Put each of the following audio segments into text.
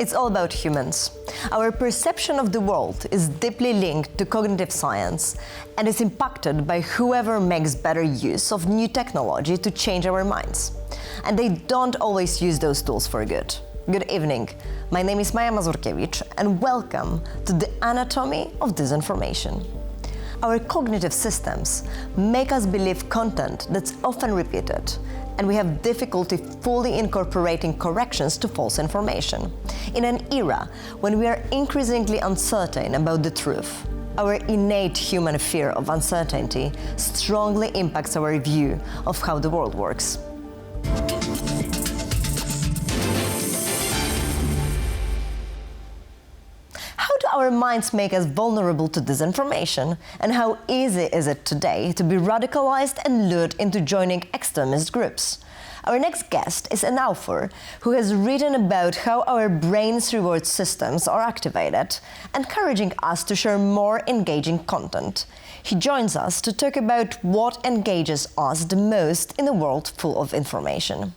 It's all about humans. Our perception of the world is deeply linked to cognitive science and is impacted by whoever makes better use of new technology to change our minds. And they don't always use those tools for good. Good evening. My name is Maja Mazurkiewicz, and welcome to the Anatomy of Disinformation. Our cognitive systems make us believe content that's often repeated, and we have difficulty fully incorporating corrections to false information. In an era when we are increasingly uncertain about the truth, our innate human fear of uncertainty strongly impacts our view of how the world works. How do our minds make us vulnerable to disinformation? And how easy is it today to be radicalized and lured into joining extremist groups? Our next guest is an author who has written about how our brain's reward systems are activated, encouraging us to share more engaging content. He joins us to talk about what engages us the most in a world full of information.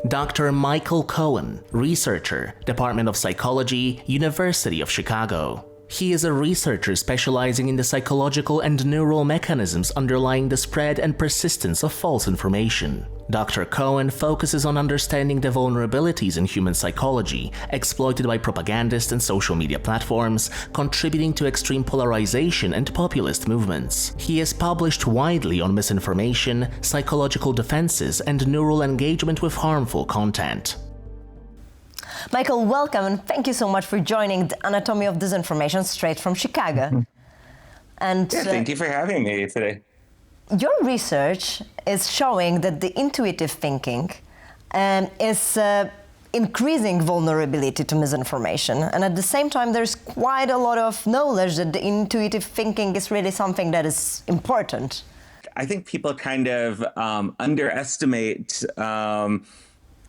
Dr. Michael Cohen, researcher, Department of Psychology, University of Chicago. He is a researcher specializing in the psychological and neural mechanisms underlying the spread and persistence of false information. Dr. Cohen focuses on understanding the vulnerabilities in human psychology exploited by propagandists and social media platforms, contributing to extreme polarization and populist movements. He has published widely on misinformation, psychological defenses, and neural engagement with harmful content. Michael, welcome, and thank you so much for joining the Anatomy of Disinformation straight from Chicago. Thank you for having me today. Your research is showing that the intuitive thinking is increasing vulnerability to misinformation, and at the same time there's quite a lot of knowledge that the intuitive thinking is really something that is important. I think people kind of underestimate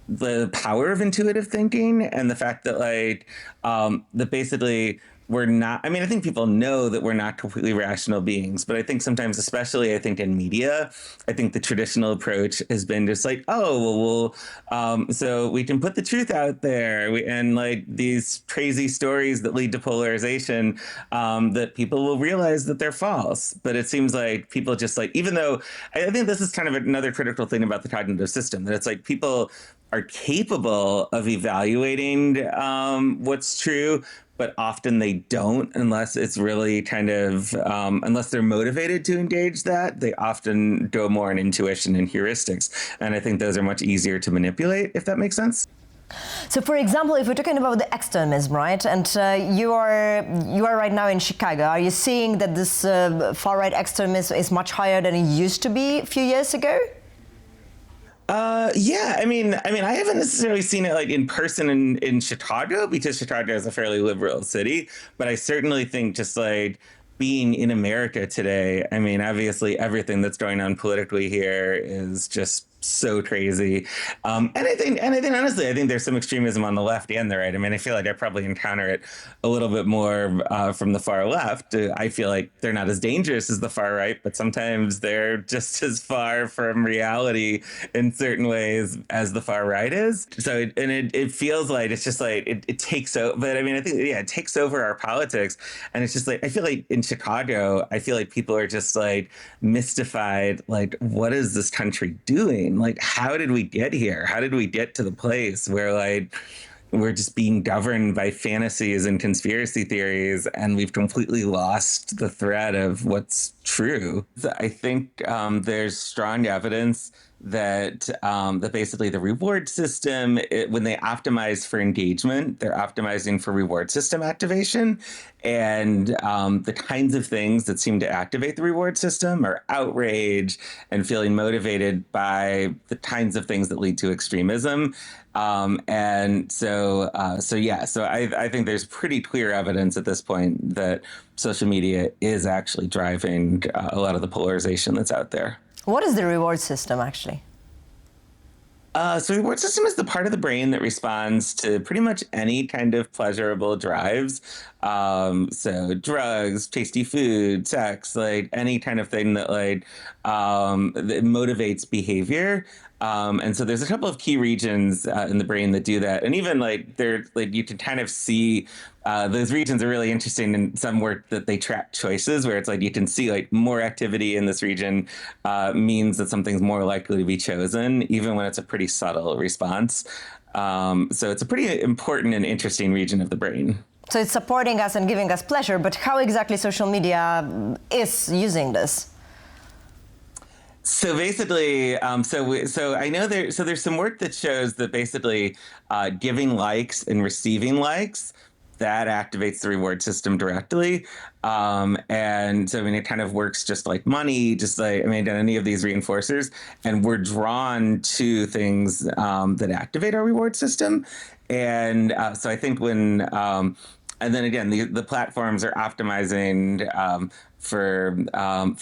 the power of intuitive thinking and the fact that that basically we're not, I think people know that we're not completely rational beings, but I think sometimes, especially in media, I think the traditional approach has been just so we can put the truth out there and these crazy stories that lead to polarization, that people will realize that they're false. But it seems like people just even though I think this is kind of another critical thing about the cognitive system, that it's people are capable of evaluating what's true, but often they don't unless it's really unless they're motivated to engage that. They often go more in intuition and heuristics. And I think those are much easier to manipulate, if that makes sense. So, for example, if we're talking about the extremism, right, and you are right now in Chicago, are you seeing that this far-right extremism is much higher than it used to be a few years ago? I haven't necessarily seen it in person in Chicago, because Chicago is a fairly liberal city, but I certainly think just being in America today, obviously everything that's going on politically here is just so crazy. And I think honestly, I think there's some extremism on the left and the right. I feel like I probably encounter it a little bit more from the far left. I feel like they're not as dangerous as the far right, but sometimes they're just as far from reality in certain ways as the far right is. So, it feels like it's just it takes over. But I think, it takes over our politics. And it's just I feel like in Chicago, I feel like people are just mystified. What is this country doing? How did we get here? How did we get to the place where we're just being governed by fantasies and conspiracy theories, and we've completely lost the thread of what's true? I think there's strong evidence that basically the reward system, when they optimize for engagement, they're optimizing for reward system activation. And the kinds of things that seem to activate the reward system are outrage and feeling motivated by the kinds of things that lead to extremism. So I think there's pretty clear evidence at this point that social media is actually driving a lot of the polarization that's out there. What is the reward system, actually? So the reward system is the part of the brain that responds to pretty much any kind of pleasurable drives. So drugs, tasty food, sex, like any kind of thing that that motivates behavior. And so there's a couple of key regions in the brain that do that. And even you can kind of see those regions are really interesting in some work that they track choices, where it's like you can see like more activity in this region means that something's more likely to be chosen, even when it's a pretty subtle response. So it's a pretty important and interesting region of the brain. So it's supporting us and giving us pleasure, but how exactly social media is using this? So basically, so I know there's some work that shows that basically giving likes and receiving likes, that activates the reward system directly. And so, I mean, it kind of works just like money, just like, I mean, any of these reinforcers. And we're drawn to things that activate our reward system. And so I think and then again, the platforms are optimizing for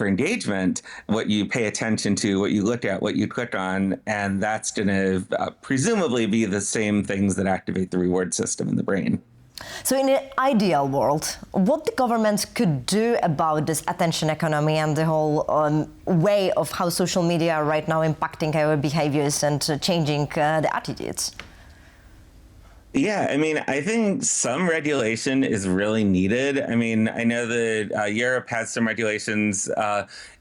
engagement, what you pay attention to, what you look at, what you click on, and that's going to presumably be the same things that activate the reward system in the brain. So in an ideal world, what the government could do about this attention economy and the whole way of how social media are right now impacting our behaviors and changing the attitudes? Yeah, I mean, I think some regulation is really needed. I mean, I know that Europe has some regulations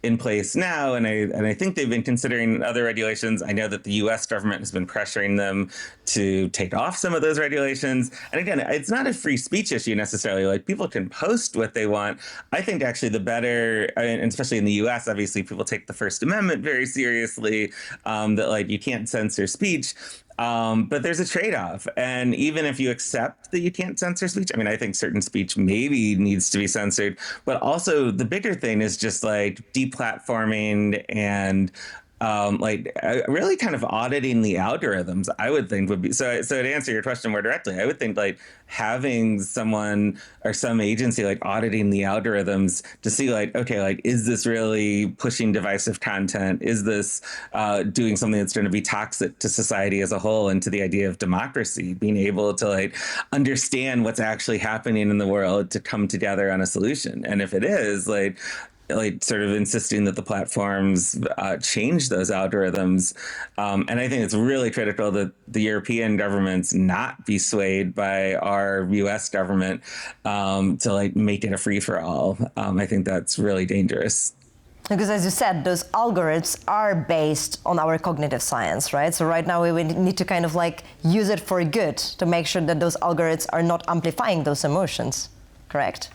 in place now, and I think they've been considering other regulations. I know that the U.S. government has been pressuring them to take off some of those regulations. And again, it's not a free speech issue necessarily. Like, people can post what they want. I think actually the better, and especially in the U.S., obviously people take the First Amendment very seriously, that like you can't censor speech. But there's a trade-off. And even if you accept that you can't censor speech, I mean, I think certain speech maybe needs to be censored. But also the bigger thing is just like deplatforming and really kind of auditing the algorithms, I would think would be. So to answer your question more directly, I would think like having someone or some agency like auditing the algorithms to see like, okay, like, is this really pushing divisive content? Is this doing something that's going to be toxic to society as a whole and to the idea of democracy, being able to like understand what's actually happening in the world to come together on a solution? And if it is like sort of insisting that the platforms change those algorithms. And I think it's really critical that the European governments not be swayed by our US government to like make it a free for all. I think that's really dangerous. Because as you said, those algorithms are based on our cognitive science, right? So right now we need to kind of like use it for good to make sure that those algorithms are not amplifying those emotions, correct?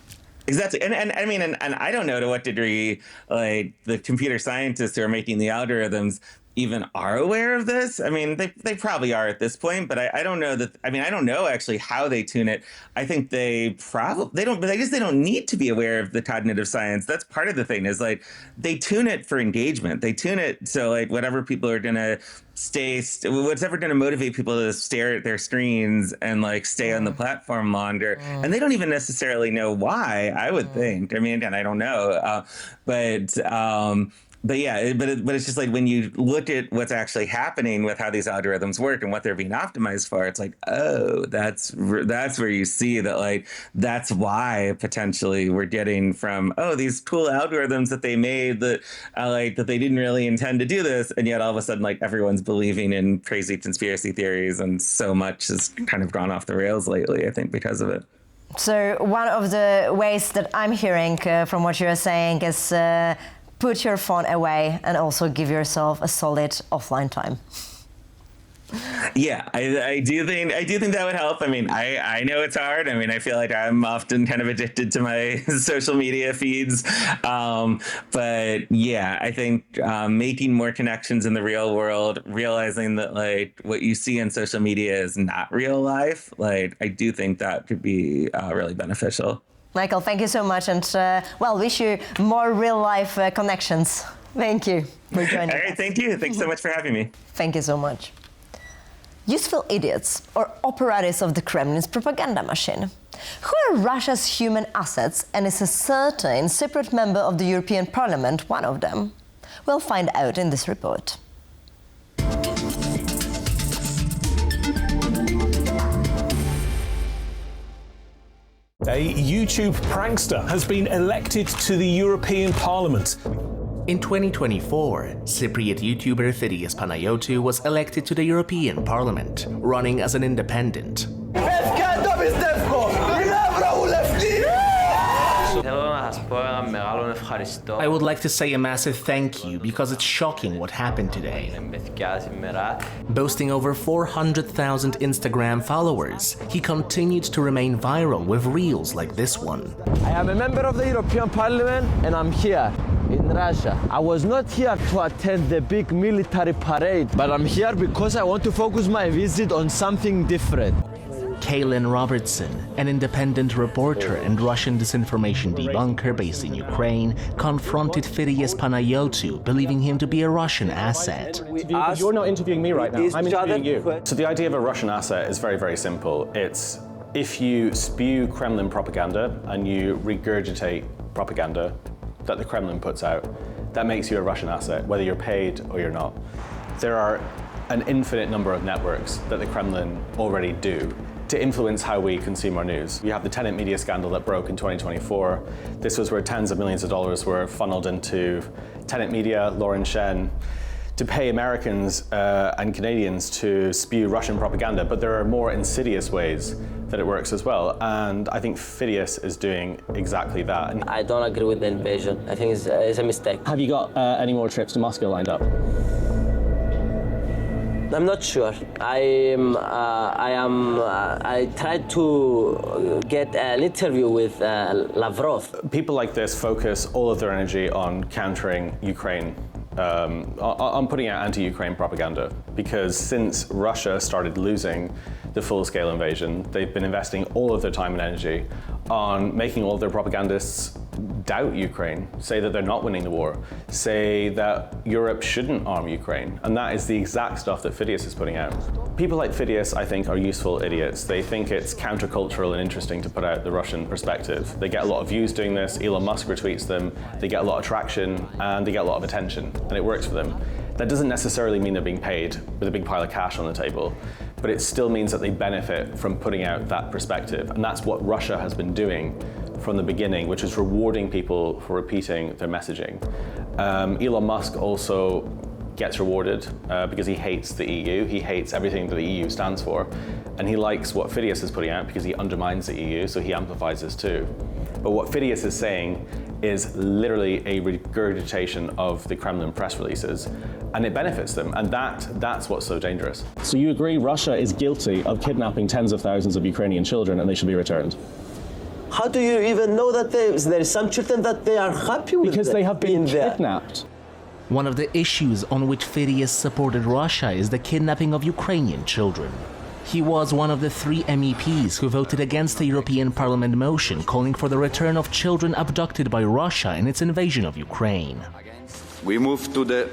Exactly. And I mean, and I don't know to what degree like the computer scientists who are making the algorithms even are aware of this. I mean, they probably are at this point, but I don't know that. I mean, I don't know actually how they tune it. I think they don't, but I guess they don't need to be aware of the cognitive science. That's part of the thing is like they tune it for engagement. They tune it so like whatever people are going to what's ever going to motivate people to stare at their screens and like stay on the platform longer. And they don't even necessarily know why, I would think. I mean, again, I don't know. But yeah, but it's just like when you look at what's actually happening with how these algorithms work and what they're being optimized for, it's like, oh, that's where you see that like that's why potentially we're getting from these cool algorithms that they made that that they didn't really intend to do this, and yet all of a sudden like everyone's believing in crazy conspiracy theories, and so much has kind of gone off the rails lately, I think, because of it. So one of the ways that I'm hearing from what you're saying is put your phone away and also give yourself a solid offline time. Yeah, I do think that would help. I mean, I know it's hard. I mean, I feel like I'm often kind of addicted to my social media feeds. But yeah, I think making more connections in the real world, realizing that like what you see on social media is not real life, like I do think that could be really beneficial. Michael, thank you so much, and wish you more real-life connections. Thank you for joining us. All right, thank you. Thanks so much for having me. Thank you so much. Useful idiots, or operatives of the Kremlin's propaganda machine. Who are Russia's human assets, and is a certain separate member of the European Parliament one of them? We'll find out in this report. A YouTube prankster has been elected to the European Parliament. In 2024, Cypriot YouTuber Thaddeus Panayotou was elected to the European Parliament, running as an independent. I would like to say a massive thank you because it's shocking what happened today. Boasting over 400,000 Instagram followers, he continued to remain viral with reels like this one. I am a member of the European Parliament and I'm here in Russia. I was not here to attend the big military parade, but I'm here because I want to focus my visit on something different. Kaylin Robertson, an independent reporter and Russian disinformation debunker based in Ukraine, confronted Thaddeus Panayotou, believing him to be a Russian asset. You're not interviewing me right now, I'm interviewing you. So the idea of a Russian asset is very, very simple. It's if you spew Kremlin propaganda and you regurgitate propaganda that the Kremlin puts out, that makes you a Russian asset, whether you're paid or you're not. There are an infinite number of networks that the Kremlin already do to influence how we consume our news. You have the Tenet media scandal that broke in 2024. This was where tens of millions of dollars were funneled into Tenet media, Lauren Shen, to pay Americans and Canadians to spew Russian propaganda, but there are more insidious ways that it works as well, and I think Thaddeus is doing exactly that. I don't agree with the invasion. I think it's a mistake. Have you got any more trips to Moscow lined up? I'm not sure. I tried to get an interview with Lavrov. People like this focus all of their energy on countering Ukraine, on putting out anti-Ukraine propaganda, because since Russia started losing the full-scale invasion, they've been investing all of their time and energy on making all of their propagandists doubt Ukraine, say that they're not winning the war, say that Europe shouldn't arm Ukraine, and that is the exact stuff that Thaddeus is putting out. People like Thaddeus, I think, are useful idiots. They think it's countercultural and interesting to put out the Russian perspective. They get a lot of views doing this, Elon Musk retweets them, they get a lot of traction, and they get a lot of attention, and it works for them. That doesn't necessarily mean they're being paid with a big pile of cash on the table, but it still means that they benefit from putting out that perspective, and that's what Russia has been doing from the beginning, which is rewarding people for repeating their messaging. Elon Musk also gets rewarded because he hates the EU, he hates everything that the EU stands for, and he likes what Thaddeus is putting out because he undermines the EU, so he amplifies this too. But what Thaddeus is saying is literally a regurgitation of the Kremlin press releases, and it benefits them, and that's what's so dangerous. So you agree Russia is guilty of kidnapping tens of thousands of Ukrainian children and they should be returned? How do you even know that there is some children that they are happy with? Because they have been kidnapped. One of the issues on which Thaddeus supported Russia is the kidnapping of Ukrainian children. He was one of the 3 MEPs who voted against the European Parliament motion calling for the return of children abducted by Russia in its invasion of Ukraine. We move to the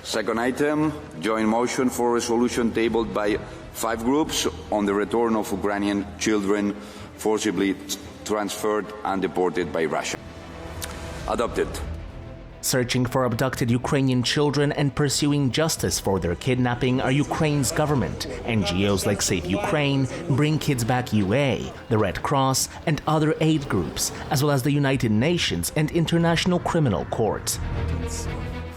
second item, joint motion for resolution tabled by 5 groups on the return of Ukrainian children forcibly transferred and deported by Russia. Adopted. Searching for abducted Ukrainian children and pursuing justice for their kidnapping are Ukraine's government, NGOs like Save Ukraine, Bring Kids Back UA, the Red Cross, and other aid groups, as well as the United Nations and International Criminal Court.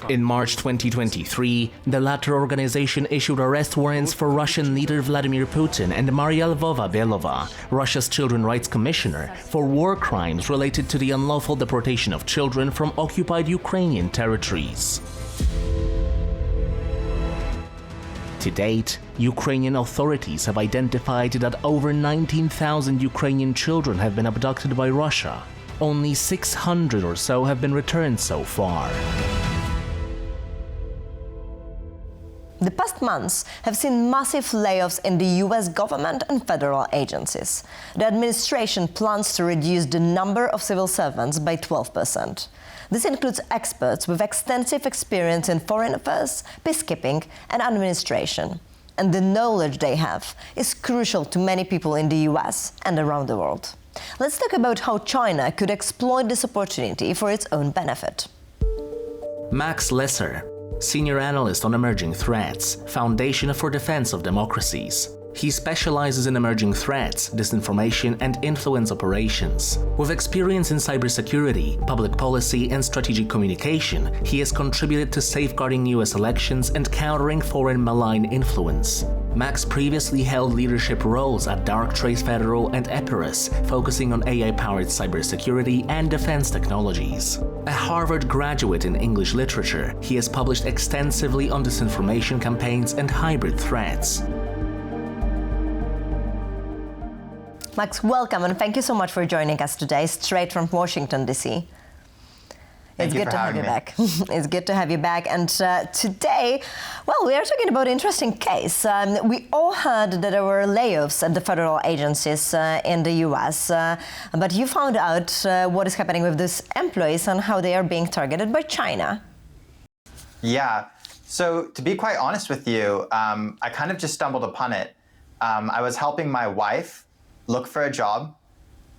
In March 2023, the latter organization issued arrest warrants for Russian leader Vladimir Putin and Maria Lvova-Belova, Russia's children's rights commissioner, for war crimes related to the unlawful deportation of children from occupied Ukrainian territories. To date, Ukrainian authorities have identified that over 19,000 Ukrainian children have been abducted by Russia. Only 600 or so have been returned so far. The past months have seen massive layoffs in the US government and federal agencies. The administration plans to reduce the number of civil servants by 12%. This includes experts with extensive experience in foreign affairs, peacekeeping, and administration. And the knowledge they have is crucial to many people in the US and around the world. Let's talk about how China could exploit this opportunity for its own benefit. Max Lesser, Senior Analyst on Emerging Threats, Foundation for Defense of Democracies. He specializes in emerging threats, disinformation, and influence operations. With experience in cybersecurity, public policy, and strategic communication, he has contributed to safeguarding US elections and countering foreign malign influence. Max previously held leadership roles at Darktrace Federal and Epirus, focusing on AI-powered cybersecurity and defense technologies. A Harvard graduate in English literature, he has published extensively on disinformation campaigns and hybrid threats. Max, welcome, and thank you so much for joining us today, straight from Washington, D.C. It's good to have you back. It's good to have you back. And today, well, we are talking about an interesting case. We all heard that there were layoffs at the federal agencies in the US, but you found out what is happening with these employees and how they are being targeted by China. Yeah. So to be quite honest with you, I kind of just stumbled upon it. I was helping my wife look for a job,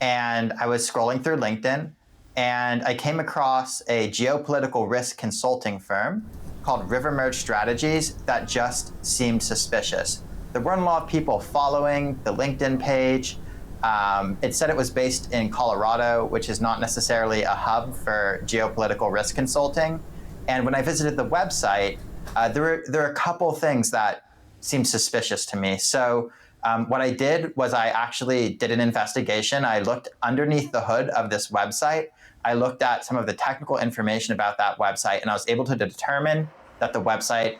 and I was scrolling through LinkedIn, and I came across a geopolitical risk consulting firm called Rivermerge Strategies that just seemed suspicious. There weren't a lot of people following the LinkedIn page. It said it was based in Colorado, which is not necessarily a hub for geopolitical risk consulting. And when I visited the website, there were a couple things that seemed suspicious to me. So what I did was I actually did an investigation. I looked underneath the hood of this website. I looked at some of the technical information about that website, and I was able to determine that the website,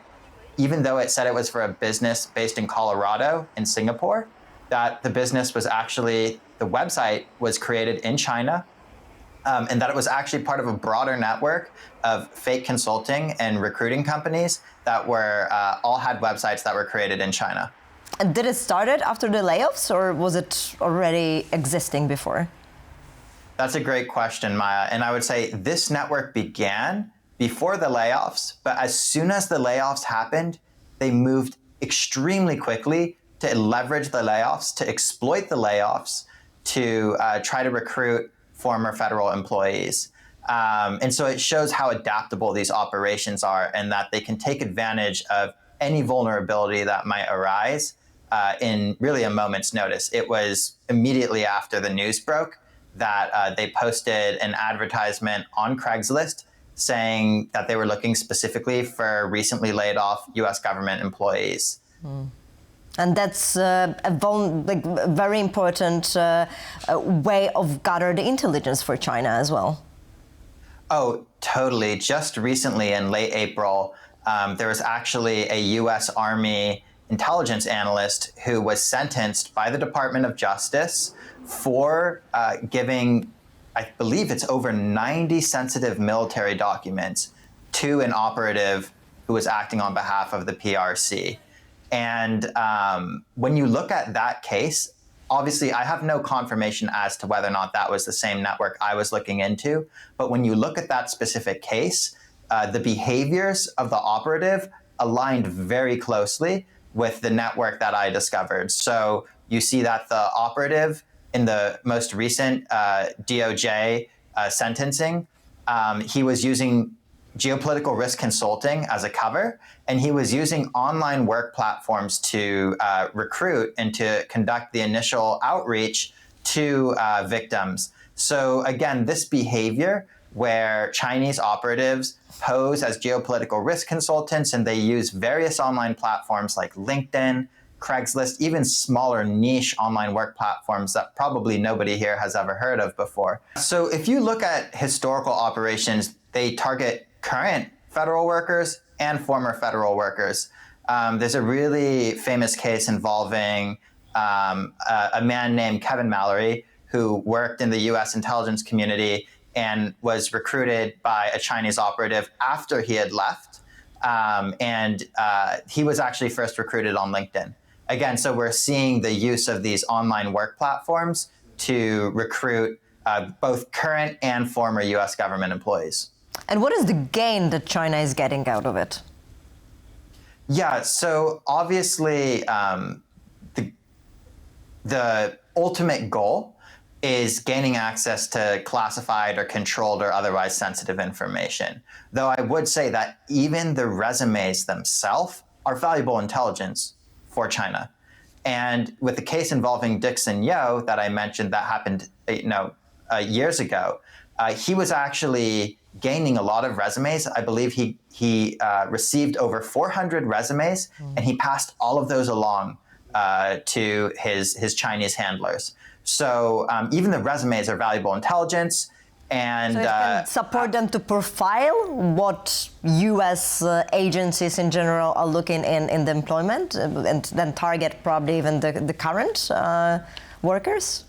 even though it said it was for a business based in Colorado, in Singapore, that the business was actually, the website was created in China, and that it was actually part of a broader network of fake consulting and recruiting companies that were all had websites that were created in China. And did it start after the layoffs, or was it already existing before? That's a great question, Maya. And I would say this network began before the layoffs, but as soon as the layoffs happened, they moved extremely quickly to leverage the layoffs, to exploit the layoffs, to try to recruit former federal employees. And so it shows how adaptable these operations are, and that they can take advantage of any vulnerability that might arise in really a moment's notice. It was immediately after the news broke that they posted an advertisement on Craigslist saying that they were looking specifically for recently laid off US government employees. And that's a very important way of gathering intelligence for China as well. Oh, totally. Just recently in late April, there was actually a US Army intelligence analyst who was sentenced by the Department of Justice for giving, I believe it's over 90 sensitive military documents to an operative who was acting on behalf of the PRC. And when you look at that case, obviously I have no confirmation as to whether or not that was the same network I was looking into, but when you look at that specific case, the behaviors of the operative aligned very closely with the network that I discovered. So you see that the operative in the most recent DOJ sentencing, he was using geopolitical risk consulting as a cover, and he was using online work platforms to recruit and to conduct the initial outreach to victims. So again, this behavior where Chinese operatives pose as geopolitical risk consultants, and they use various online platforms like LinkedIn, Craigslist, even smaller niche online work platforms that probably nobody here has ever heard of before. So if you look at historical operations, they target current federal workers and former federal workers. There's a really famous case involving a man named Kevin Mallory, who worked in the US intelligence community and was recruited by a Chinese operative after he had left. He was actually first recruited on LinkedIn. Again, so we're seeing the use of these online work platforms to recruit both current and former US government employees. And what is the gain that China is getting out of it? Yeah, so obviously the ultimate goal is gaining access to classified or controlled or otherwise sensitive information. Though I would say that even the resumes themselves are valuable intelligence for China. And with the case involving Dixon Yo that I mentioned that happened years ago, he was actually gaining a lot of resumes. I believe he received over 400 resumes, and he passed all of those along to his Chinese handlers. So even the resumes are valuable intelligence. And so it can support them to profile what U.S. Agencies in general are looking in the employment, and then target probably even the current workers.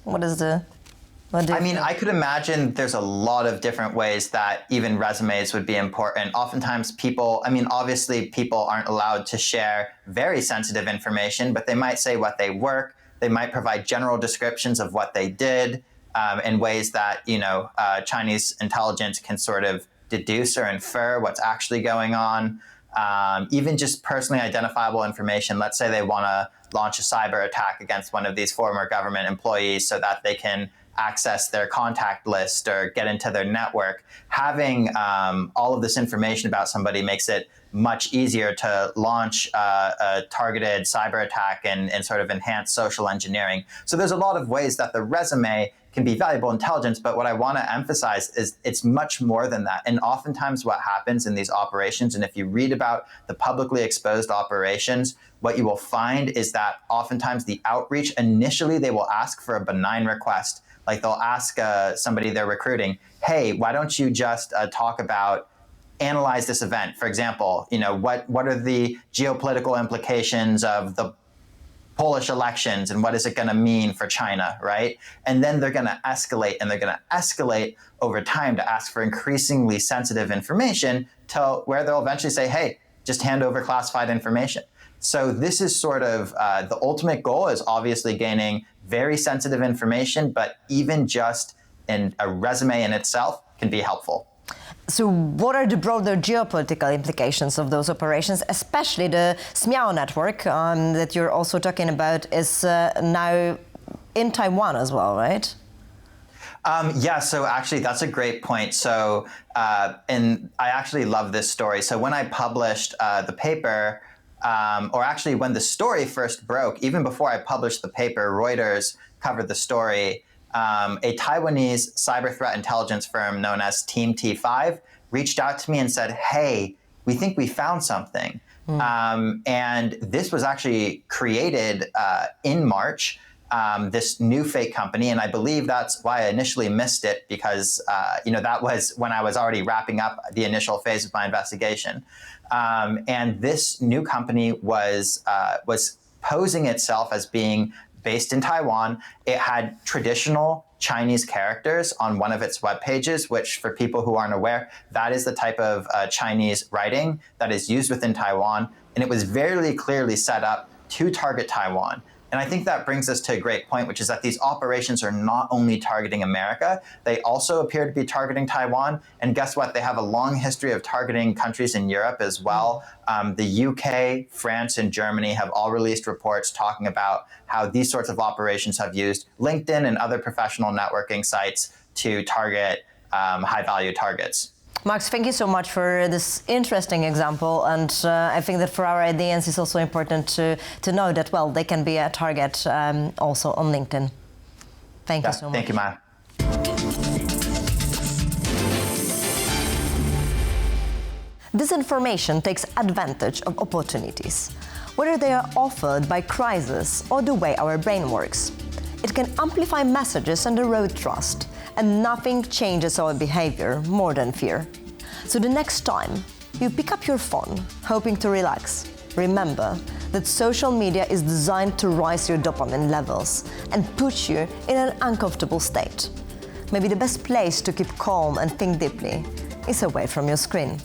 I could imagine there's a lot of different ways that even resumes would be important. Oftentimes obviously people aren't allowed to share very sensitive information, but they might say what they work. They might provide general descriptions of what they did. In ways that Chinese intelligence can sort of deduce or infer what's actually going on. Even just personally identifiable information. Let's say they want to launch a cyber attack against one of these former government employees so that they can access their contact list or get into their network. Having all of this information about somebody makes it much easier to launch a targeted cyber attack and sort of enhance social engineering. So there's a lot of ways that the resume can be valuable intelligence, but what I want to emphasize is it's much more than that. And oftentimes what happens in these operations, and if you read about the publicly exposed operations, what you will find is that oftentimes the outreach, initially they will ask for a benign request. Like they'll ask somebody they're recruiting, hey, why don't you just analyze this event? For example, what are the geopolitical implications of the Polish elections and what is it going to mean for China, right? And then they're going to escalate over time to ask for increasingly sensitive information till where they'll eventually say, hey, just hand over classified information. So this is sort of the ultimate goal is obviously gaining very sensitive information, but even just in a resume in itself can be helpful. So what are the broader geopolitical implications of those operations, especially the Smiao network that you're also talking about is now in Taiwan as well, right? So actually that's a great point. So, and I actually love this story. So when I published the paper, or actually when the story first broke, even before I published the paper, Reuters covered the story. A Taiwanese cyber threat intelligence firm known as Team T5 reached out to me and said, hey, we think we found something. And this was actually created in March, this new fake company. And I believe that's why I initially missed it because, that was when I was already wrapping up the initial phase of my investigation. And this new company was posing itself as being based in Taiwan. It had traditional Chinese characters on one of its web pages, which for people who aren't aware, that is the type of Chinese writing that is used within Taiwan. And it was very clearly set up to target Taiwan. And I think that brings us to a great point, which is that these operations are not only targeting America, they also appear to be targeting Taiwan. And guess what? They have a long history of targeting countries in Europe as well. The UK, France, and Germany have all released reports talking about how these sorts of operations have used LinkedIn and other professional networking sites to target high-value targets. Max, thank you so much for this interesting example, and I think that for our audience it's also important to know that, well, they can be a target also on LinkedIn. Thank you so much. Thank you, Maya. Disinformation takes advantage of opportunities, whether they are offered by crisis or the way our brain works. It can amplify messages and erode trust, and nothing changes our behavior more than fear. So the next time you pick up your phone hoping to relax, remember that social media is designed to rise your dopamine levels and put you in an uncomfortable state. Maybe the best place to keep calm and think deeply is away from your screen.